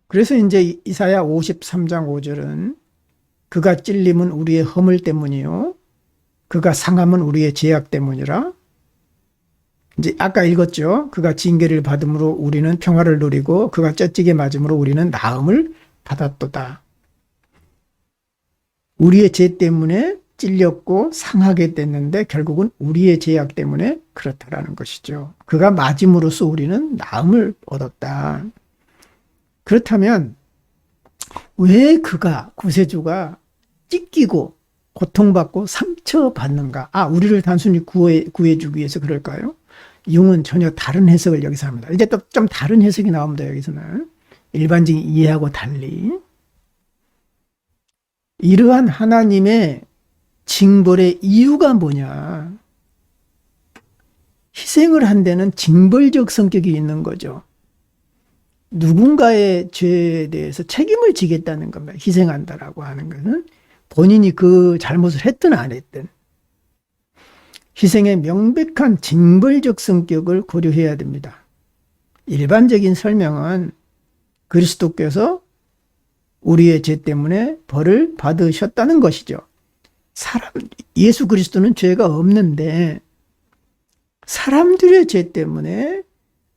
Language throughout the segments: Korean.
그래서 이제 이사야 53장 5절은 그가 찔림은 우리의 허물 때문이요 그가 상함은 우리의 죄악 때문이라. 이제 아까 읽었죠. 그가 징계를 받음으로 우리는 평화를 누리고 그가 쩌찌게 맞음으로 우리는 나음을 받았도다. 우리의 죄 때문에 찔렸고 상하게 됐는데 결국은 우리의 죄악 때문에 그렇다라는 것이죠. 그가 맞음으로써 우리는 나음을 얻었다. 그렇다면 왜 그가 구세주가 찢기고 고통받고 상처받는가? 우리를 단순히 구해주기 위해서 그럴까요? 융은 전혀 다른 해석을 여기서 합니다. 이제 또 좀 다른 해석이 나옵니다. 여기서는 일반적인 이해하고 달리 이러한 하나님의 징벌의 이유가 뭐냐? 희생을 한 데는 징벌적 성격이 있는 거죠. 누군가의 죄에 대해서 책임을 지겠다는 겁니다. 희생한다라고 하는 것은 본인이 그 잘못을 했든 안 했든 희생의 명백한 징벌적 성격을 고려해야 됩니다. 일반적인 설명은 그리스도께서 우리의 죄 때문에 벌을 받으셨다는 것이죠. 예수 그리스도는 죄가 없는데 사람들의 죄 때문에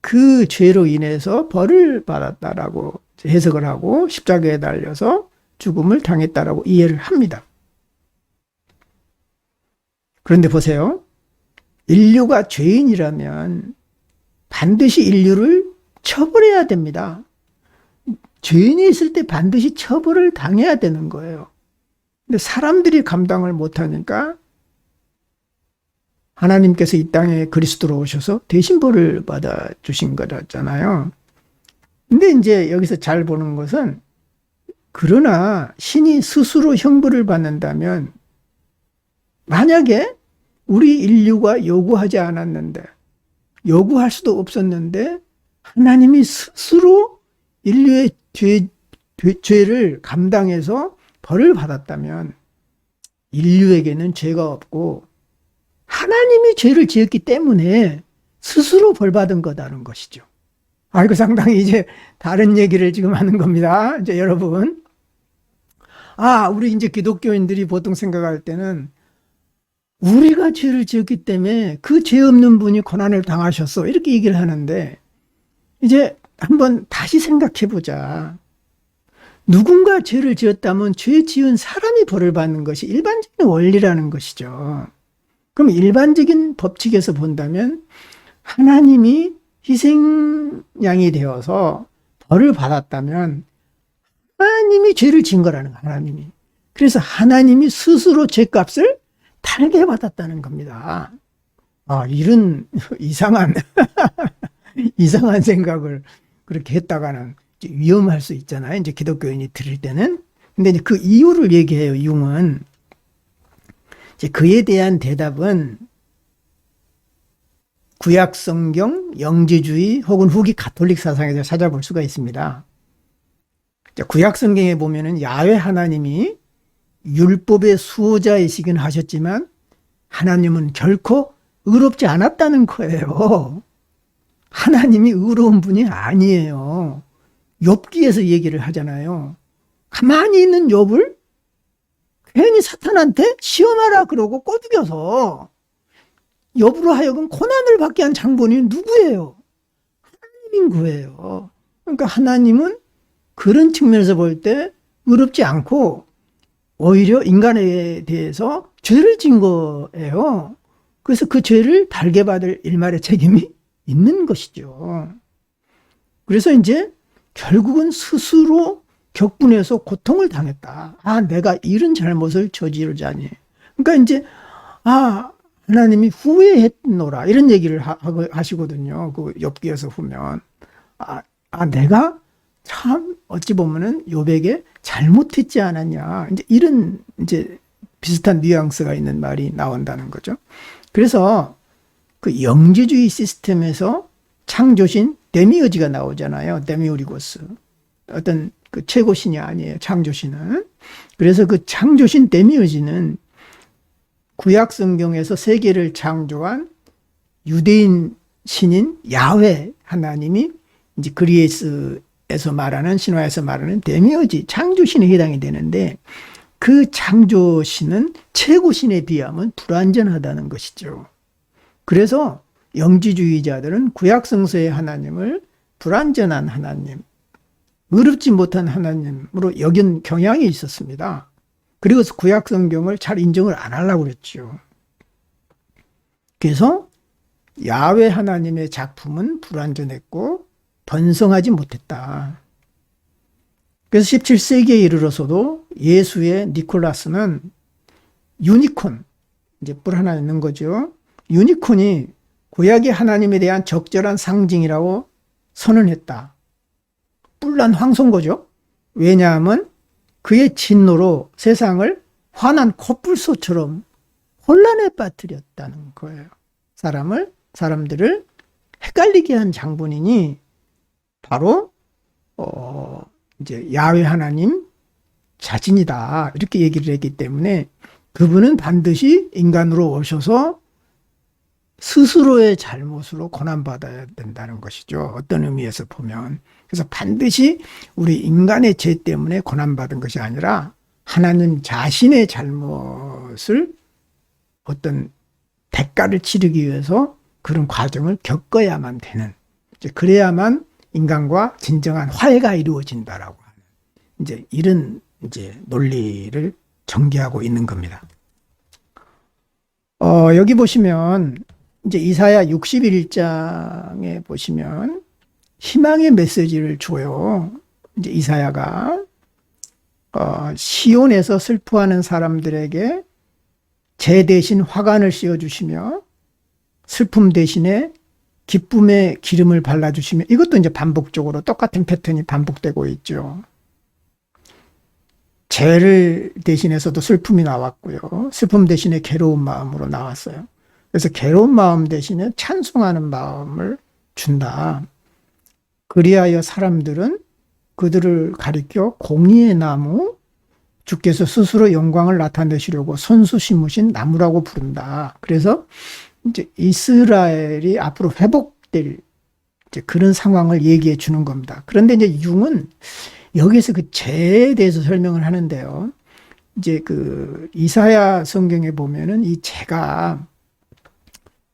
그 죄로 인해서 벌을 받았다라고 해석을 하고 십자가에 달려서 죽음을 당했다라고 이해를 합니다. 그런데 보세요. 인류가 죄인이라면 반드시 인류를 처벌해야 됩니다. 죄인이 있을 때 반드시 처벌을 당해야 되는 거예요. 근데 사람들이 감당을 못하니까 하나님께서 이 땅에 그리스도로 오셔서 대신 벌을 받아 주신 거잖아요. 근데 이제 여기서 잘 보는 것은 그러나 신이 스스로 형벌을 받는다면 만약에 우리 인류가 요구하지 않았는데 요구할 수도 없었는데 하나님이 스스로 인류의 죄를 감당해서 벌을 받았다면 인류에게는 죄가 없고 하나님이 죄를 지었기 때문에 스스로 벌 받은 거다는 것이죠. 이거 상당히 이제 다른 얘기를 지금 하는 겁니다. 이제 여러분. 우리 이제 기독교인들이 보통 생각할 때는 우리가 죄를 지었기 때문에 그 죄 없는 분이 고난을 당하셨어. 이렇게 얘기를 하는데 이제 한번 다시 생각해 보자. 누군가 죄를 지었다면 죄 지은 사람이 벌을 받는 것이 일반적인 원리라는 것이죠. 그럼 일반적인 법칙에서 본다면 하나님이 희생양이 되어서 벌을 받았다면 하나님이 죄를 지은 거라는 거예요. 하나님이. 그래서 하나님이 스스로 죄값을 달게 받았다는 겁니다. 이런 이상한 이상한 생각을 그렇게 했다가는 위험할 수 있잖아요. 이제 기독교인이 들을 때는. 근데 이제 그 이유를 얘기해요. 융은. 이제 그에 대한 대답은 구약 성경, 영지주의 혹은 후기 가톨릭 사상에서 찾아볼 수가 있습니다. 구약 성경에 보면은 야훼 하나님이 율법의 수호자이시긴 하셨지만 하나님은 결코 의롭지 않았다는 거예요. 하나님이 의로운 분이 아니에요. 욥기에서 얘기를 하잖아요. 가만히 있는 욥을 괜히 사탄한테 시험하라 그러고 꼬드겨서 욥으로 하여금 고난을 받게 한 장본인이 누구예요? 하나님인 거예요. 그러니까 하나님은 그런 측면에서 볼 때 의롭지 않고 오히려 인간에 대해서 죄를 진 거예요. 그래서 그 죄를 달게 받을 일말의 책임이 있는 것이죠. 그래서 이제 결국은 스스로 격분해서 고통을 당했다. 내가 이런 잘못을 저지르자니. 그러니까 이제 하나님이 후회했노라 이런 얘기를 하시거든요. 그 욥기에서 보면 내가 참 어찌 보면은 욥에게 잘못했지 않았냐. 이제 이런 이제 비슷한 뉘앙스가 있는 말이 나온다는 거죠. 그래서 그 영지주의 시스템에서 창조신 데미urge가 나오잖아요. 데미우리고스. 어떤 그 최고신이 아니에요. 창조신은. 그래서 그 창조신 데미urge는 구약 성경에서 세계를 창조한 유대인 신인 야훼 하나님이 이제 그리스에서 말하는, 신화에서 말하는 데미urge, 창조신에 해당이 되는데, 그 창조신은 최고신에 비하면 불완전하다는 것이죠. 그래서 영지주의자들은 구약성서의 하나님을 불완전한 하나님, 의롭지 못한 하나님으로 여긴 경향이 있었습니다. 그리고 구약성경을 잘 인정을 안 하려고 그랬죠. 그래서 야훼 하나님의 작품은 불완전했고 번성하지 못했다. 그래서 17세기에 이르러서도 예수의 니콜라스는 유니콘, 이제 뿔 하나 있는 거죠. 유니콘이 구약의 하나님에 대한 적절한 상징이라고 선언했다. 뿔난 황소인 왜냐하면 그의 진노로 세상을 환한 코뿔소처럼 혼란에 빠뜨렸다는 거예요. 사람들을 헷갈리게 한 장본인이 바로 이제 야훼 하나님 자신이다. 이렇게 얘기를 했기 때문에 그분은 반드시 인간으로 오셔서 스스로의 잘못으로 고난받아야 된다는 것이죠. 어떤 의미에서 보면. 그래서 반드시 우리 인간의 죄 때문에 고난받은 것이 아니라 하나님 자신의 잘못을 어떤 대가를 치르기 위해서 그런 과정을 겪어야만 되는, 이제 그래야만 인간과 진정한 화해가 이루어진다라고 하는 이제 이런 이제 논리를 전개하고 있는 겁니다. 여기 보시면 이제 이사야 61장에 보시면 희망의 메시지를 줘요. 이제 이사야가 시온에서 슬퍼하는 사람들에게 재 대신 화관을 씌워주시며 슬픔 대신에 기쁨의 기름을 발라주시며, 이것도 이제 반복적으로 똑같은 패턴이 반복되고 있죠. 재를 대신해서도 슬픔이 나왔고요. 슬픔 대신에 괴로운 마음으로 나왔어요. 그래서 괴로운 마음 대신에 찬송하는 마음을 준다. 그리하여 사람들은 그들을 가리켜 공의의 나무, 주께서 스스로 영광을 나타내시려고 손수 심으신 나무라고 부른다. 그래서 이제 이스라엘이 앞으로 회복될 이제 그런 상황을 얘기해 주는 겁니다. 그런데 이제 융은 여기서 그 죄에 대해서 설명을 하는데요. 이제 그 이사야 성경에 보면은 이 죄가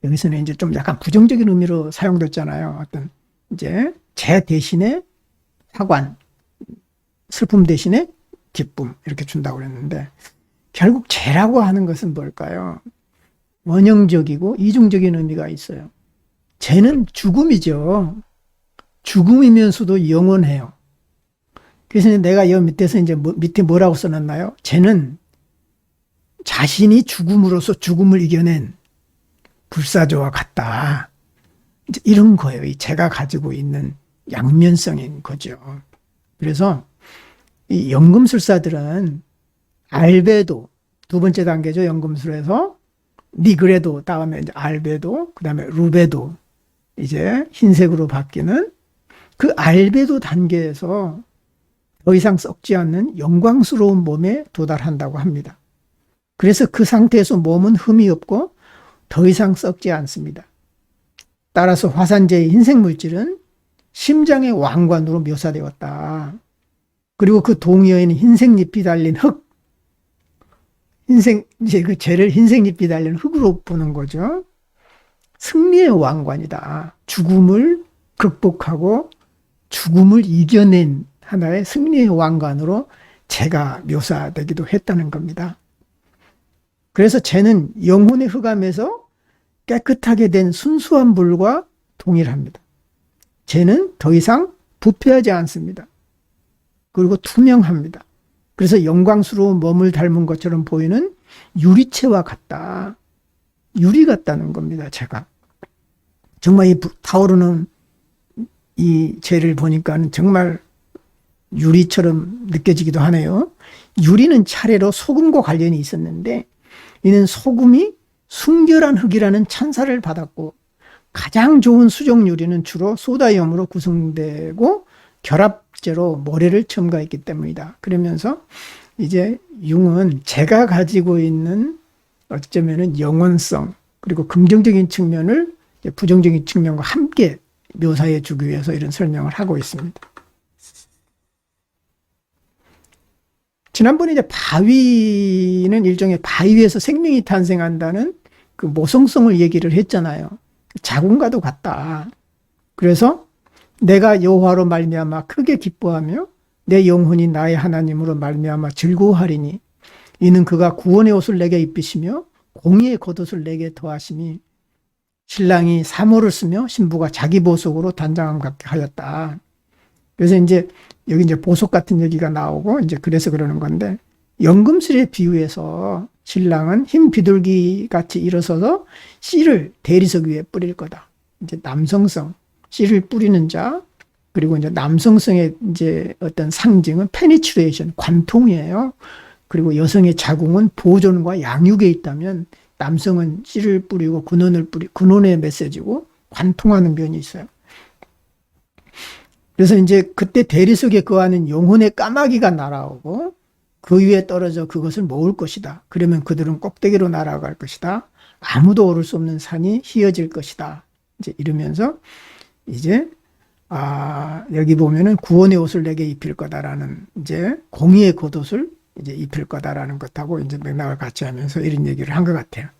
여기서는 이제 좀 약간 부정적인 의미로 사용됐잖아요. 어떤 이제 죄 대신에 화관, 슬픔 대신에 기쁨 이렇게 준다고 그랬는데, 결국 죄라고 하는 것은 뭘까요? 원형적이고 이중적인 의미가 있어요. 죄는 죽음이죠. 죽음이면서도 영원해요. 그래서 내가 여기 밑에서 이제 밑에 뭐라고 써놨나요? 죄는 자신이 죽음으로써 죽음을 이겨낸 불사조와 같다. 이제 이런 거예요. 이 죄가 가지고 있는 양면성인 거죠. 그래서 이 연금술사들은 알베도, 두 번째 단계죠. 연금술에서 니그레도, 다음에 이제 알베도, 그 다음에 루베도, 이제 흰색으로 바뀌는 그 알베도 단계에서 더 이상 썩지 않는 영광스러운 몸에 도달한다고 합니다. 그래서 그 상태에서 몸은 흠이 없고 더 이상 썩지 않습니다. 따라서 화산재의 흰색 물질은 심장의 왕관으로 묘사되었다. 그리고 그 동의어에는 흰색 잎이 달린 흙, 이제 그 죄를 흰색 잎이 달린 흙으로 보는 거죠. 승리의 왕관이다. 죽음을 극복하고 죽음을 이겨낸 하나의 승리의 왕관으로 죄가 묘사되기도 했다는 겁니다. 그래서 죄는 영혼의 흑암에서 깨끗하게 된 순수한 물과 동일합니다. 죄는 더 이상 부패하지 않습니다. 그리고 투명합니다. 그래서 영광스러운 몸을 닮은 것처럼 보이는 유리체와 같다. 유리 같다는 겁니다. 죄가. 정말 이 타오르는 이 죄를 보니까 정말 유리처럼 느껴지기도 하네요. 유리는 차례로 소금과 관련이 있었는데, 이는 소금이 순결한 흙이라는 찬사를 받았고, 가장 좋은 수정 유리는 주로 소다염으로 구성되고 결합제로 모래를 첨가했기 때문이다. 그러면서 이제 융은 제가 가지고 있는 어쩌면은 영원성, 그리고 긍정적인 측면을 부정적인 측면과 함께 묘사해 주기 위해서 이런 설명을 하고 있습니다. 지난번에 이제 바위는 일종의 바위에서 생명이 탄생한다는 그 모성성을 얘기를 했잖아요. 자궁과도 같다. 그래서 내가 여호와로 말미암아 크게 기뻐하며 내 영혼이 나의 하나님으로 말미암아 즐거워하리니 이는 그가 구원의 옷을 내게 입히시며 공의의 겉옷을 내게 더하시니 신랑이 사모를 쓰며 신부가 자기 보석으로 단장함 같게 하였다. 그래서 이제 여기 이제 보석 같은 얘기가 나오고 이제 그래서 그러는 건데 연금술에 비유해서 신랑은 흰 비둘기 같이 일어서서 씨를 대리석 위에 뿌릴 거다. 이제 남성성, 씨를 뿌리는 자, 그리고 이제 남성성의 이제 어떤 상징은 페니트레이션, 관통이에요. 그리고 여성의 자궁은 보존과 양육에 있다면 남성은 씨를 뿌리고 근원의 메시지고 관통하는 면이 있어요. 그래서 이제 그때 대리석에 거하는 영혼의 까마귀가 날아오고 그 위에 떨어져 그것을 모을 것이다. 그러면 그들은 꼭대기로 날아갈 것이다. 아무도 오를 수 없는 산이 휘어질 것이다. 이제 이러면서 이제 여기 보면은 구원의 옷을 내게 입힐 거다라는 이제 공의의 겉옷을 이제 입힐 거다라는 것하고 이제 맥락을 같이 하면서 이런 얘기를 한 것 같아요.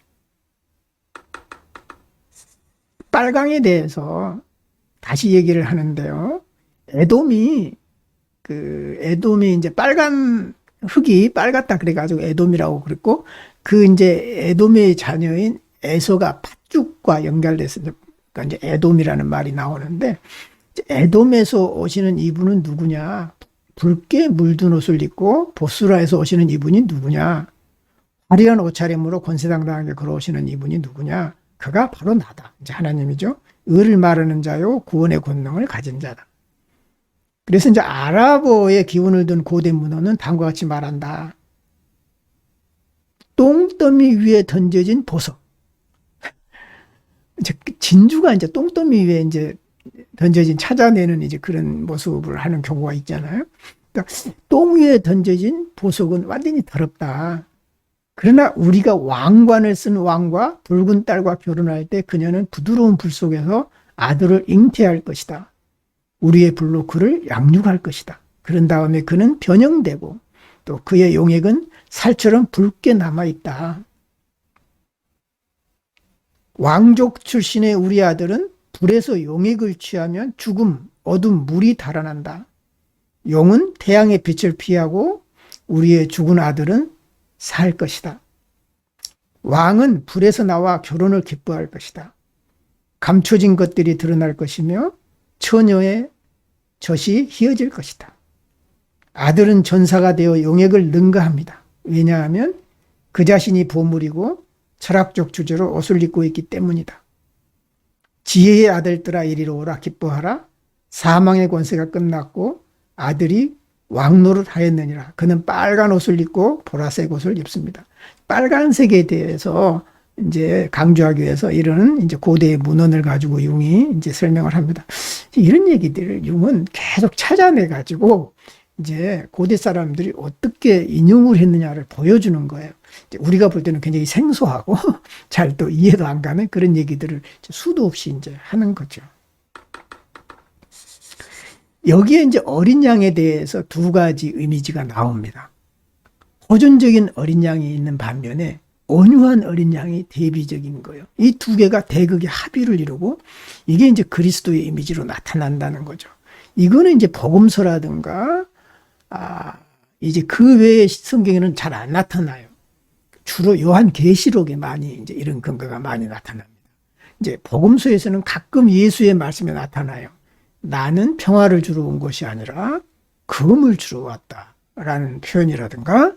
빨강에 대해서 다시 얘기를 하는데요. 에돔이 이제 빨간 흙이 빨갛다 그래가지고 에돔이라고 그랬고 그 이제 에돔의 자녀인 에서가 팥죽과 연결돼서 그러니까 이제 에돔이라는 말이 나오는데 에돔에서 오시는 이분은 누구냐? 붉게 물든 옷을 입고 보스라에서 오시는 이분이 누구냐? 화려한 옷차림으로 권세당당하게 걸어오시는 이분이 누구냐? 그가 바로 나다. 이제 하나님이죠. 의를 마르는 자요 구원의 권능을 가진 자다. 그래서 이제 아랍어의 기운을 둔 고대 문헌은 다음과 같이 말한다. 똥더미 위에 던져진 보석. 이제 진주가 이제 똥더미 위에 이제 던져진 찾아내는 이제 그런 모습을 하는 경우가 있잖아요. 그러니까 똥 위에 던져진 보석은 완전히 더럽다. 그러나 우리가 왕관을 쓴 왕과 붉은 딸과 결혼할 때 그녀는 부드러운 불 속에서 아들을 잉태할 것이다. 우리의 불로 그를 양육할 것이다. 그런 다음에 그는 변형되고 또 그의 용액은 살처럼 붉게 남아있다. 왕족 출신의 우리 아들은 불에서 용액을 취하면 죽음, 어둠, 물이 달아난다. 용은 태양의 빛을 피하고 우리의 죽은 아들은 살 것이다. 왕은 불에서 나와 결혼을 기뻐할 것이다. 감춰진 것들이 드러날 것이며 처녀의 젖이 휘어질 것이다. 아들은 전사가 되어 용액을 능가합니다. 왜냐하면 그 자신이 보물이고 철학적 주제로 옷을 입고 있기 때문이다. 지혜의 아들들아 이리로 오라 기뻐하라. 사망의 권세가 끝났고 아들이 왕노릇 하였느니라. 그는 빨간 옷을 입고 보라색 옷을 입습니다. 빨간색에 대해서 이제 강조하기 위해서 이런 이제 고대의 문헌을 가지고 융이 이제 설명을 합니다. 이런 얘기들을 융은 계속 찾아내 가지고 이제 고대 사람들이 어떻게 인용을 했느냐를 보여주는 거예요. 우리가 볼 때는 굉장히 생소하고 잘 또 이해도 안 가는 그런 얘기들을 수도 없이 이제 하는 거죠. 여기에 이제 어린 양에 대해서 두 가지 이미지가 나옵니다. 호전적인 어린 양이 있는 반면에 온유한 어린 양이 대비적인 거예요. 이 두 개가 대극의 합의를 이루고 이게 이제 그리스도의 이미지로 나타난다는 거죠. 이거는 이제 복음서라든가 이제 그 외의 성경에는 잘 안 나타나요. 주로 요한계시록에 많이 이제 이런 근거가 많이 나타납니다. 이제 복음서에서는 가끔 예수의 말씀에 나타나요. 나는 평화를 주러 온 것이 아니라 금을 주러 왔다라는 표현이라든가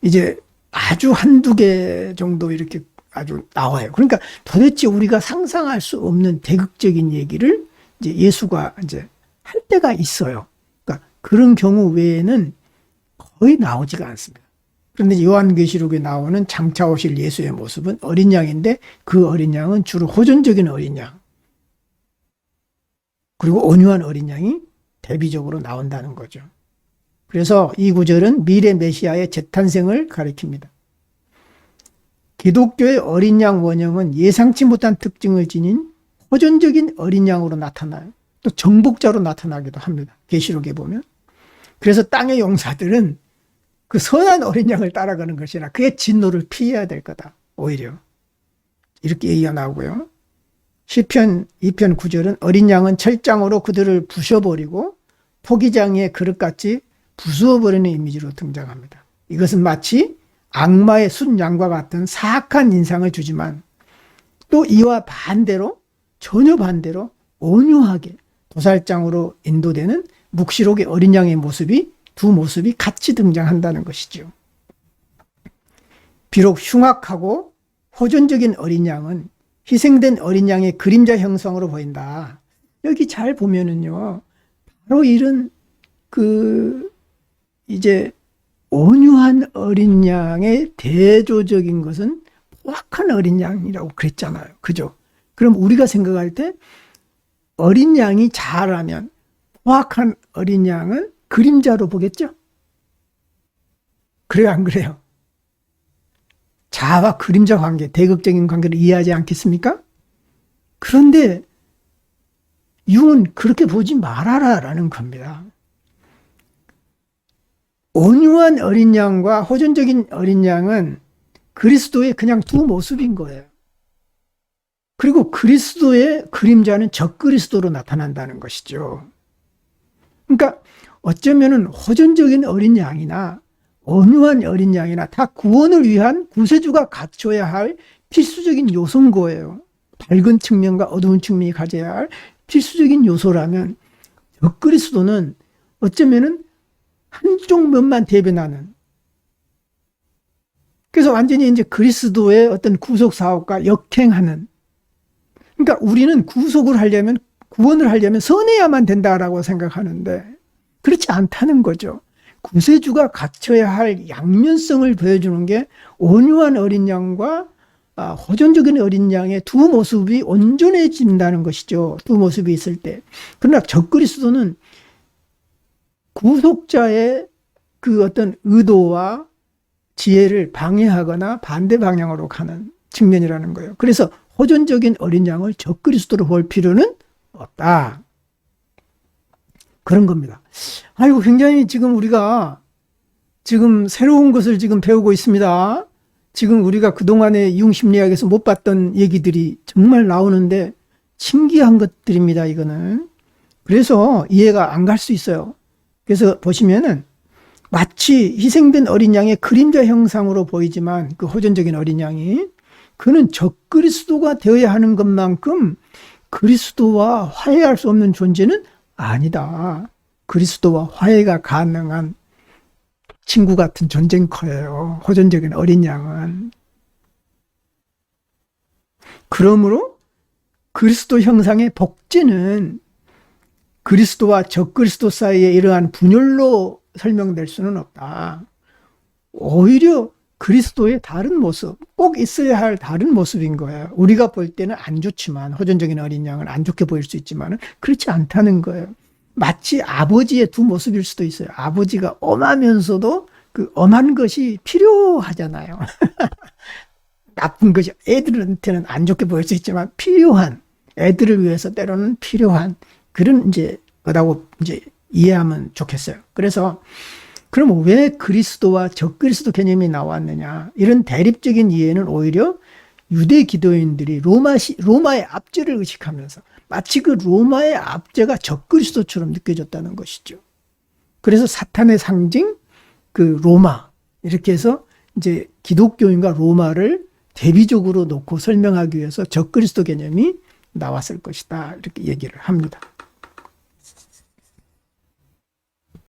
이제 아주 한두 개 정도 이렇게 아주 나와요. 그러니까 도대체 우리가 상상할 수 없는 대극적인 얘기를 이제 예수가 이제 할 때가 있어요. 그러니까 그런 경우 외에는 거의 나오지가 않습니다. 그런데 요한계시록에 나오는 장차 오실 예수의 모습은 어린 양인데 그 어린 양은 주로 호전적인 어린 양 그리고 온유한 어린 양이 대비적으로 나온다는 거죠. 그래서 이 구절은 미래 메시아의 재탄생을 가리킵니다. 기독교의 어린 양 원형은 예상치 못한 특징을 지닌 호전적인 어린 양으로 나타나요. 또 정복자로 나타나기도 합니다. 계시록에 보면. 그래서 땅의 용사들은 그 선한 어린 양을 따라가는 것이라 그의 진노를 피해야 될 거다. 오히려 이렇게 얘기가 나오고요. 시편 2편 9절은 어린 양은 철장으로 그들을 부셔버리고 포기장의 그릇같이 부수어버리는 이미지로 등장합니다. 이것은 마치 악마의 순양과 같은 사악한 인상을 주지만 또 이와 반대로 전혀 반대로 온유하게 도살장으로 인도되는 묵시록의 어린 양의 모습이 두 모습이 같이 등장한다는 것이죠. 비록 흉악하고 호전적인 어린 양은 희생된 어린 양의 그림자 형상으로 보인다. 여기 잘 보면은요, 바로 이런 이제 온유한 어린 양의 대조적인 것은 포악한 어린 양이라고 그랬잖아요. 그죠? 그럼 우리가 생각할 때 어린 양이 자라면 포악한 어린 양은 그림자로 보겠죠? 그래요, 안 그래요? 자아와 그림자 관계, 대극적인 관계를 이해하지 않겠습니까? 그런데 융은 그렇게 보지 말아라라는 겁니다. 온유한 어린 양과 호전적인 어린 양은 그리스도의 그냥 두 모습인 거예요. 그리고 그리스도의 그림자는 적그리스도로 나타난다는 것이죠. 그러니까 어쩌면은 호전적인 어린 양이나 온유한 어린 양이나 다 구원을 위한 구세주가 갖춰야 할 필수적인 요소인 거예요. 밝은 측면과 어두운 측면이 가져야 할 필수적인 요소라면 적그리스도는 어쩌면은 한쪽 면만 대변하는, 그래서 완전히 이제 그리스도의 어떤 구속 사업과 역행하는, 그러니까 우리는 구속을 하려면, 구원을 하려면 선해야만 된다라고 생각하는데 그렇지 않다는 거죠. 구세주가 갖춰야 할 양면성을 보여주는 게 온유한 어린 양과 호전적인 어린 양의 두 모습이 온전해진다는 것이죠. 두 모습이 있을 때. 그러나 적그리스도는 구속자의 그 어떤 의도와 지혜를 방해하거나 반대 방향으로 가는 측면이라는 거예요. 그래서 호전적인 어린 양을 적그리스도로 볼 필요는 없다. 그런 겁니다. 아이고, 굉장히 지금 우리가 지금 새로운 것을 지금 배우고 있습니다. 지금 우리가 그동안에 융심리학에서 못 봤던 얘기들이 정말 나오는데 신기한 것들입니다, 이거는. 그래서 이해가 안 갈 수 있어요. 그래서 보시면은 마치 희생된 어린 양의 그림자 형상으로 보이지만 그 호전적인 어린 양이 그는 적그리스도가 되어야 하는 것만큼 그리스도와 화해할 수 없는 존재는 아니다. 그리스도와 화해가 가능한 친구 같은 존재인거예요. 호전적인 어린 양은. 그러므로 그리스도 형상의 복제는 그리스도와 적그리스도 사이에 이러한 분열로 설명될 수는 없다. 오히려 그리스도의 다른 모습, 꼭 있어야 할 다른 모습인 거예요. 우리가 볼 때는 안 좋지만, 호전적인 어린 양은 안 좋게 보일 수 있지만 그렇지 않다는 거예요. 마치 아버지의 두 모습일 수도 있어요. 아버지가 엄하면서도 그 엄한 것이 필요하잖아요. 나쁜 것이 애들한테는 안 좋게 보일 수 있지만 필요한, 애들을 위해서 때로는 필요한 그런 이제 거다고 이제 이해하면 좋겠어요. 그래서 그럼 왜 그리스도와 적그리스도 개념이 나왔느냐? 이런 대립적인 이해는 오히려 유대 기도인들이 로마의 압제를 의식하면서 마치 그 로마의 압제가 적그리스도처럼 느껴졌다는 것이죠. 그래서 사탄의 상징, 그 로마, 이렇게 해서 이제 기독교인과 로마를 대비적으로 놓고 설명하기 위해서 적그리스도 개념이 나왔을 것이다. 이렇게 얘기를 합니다.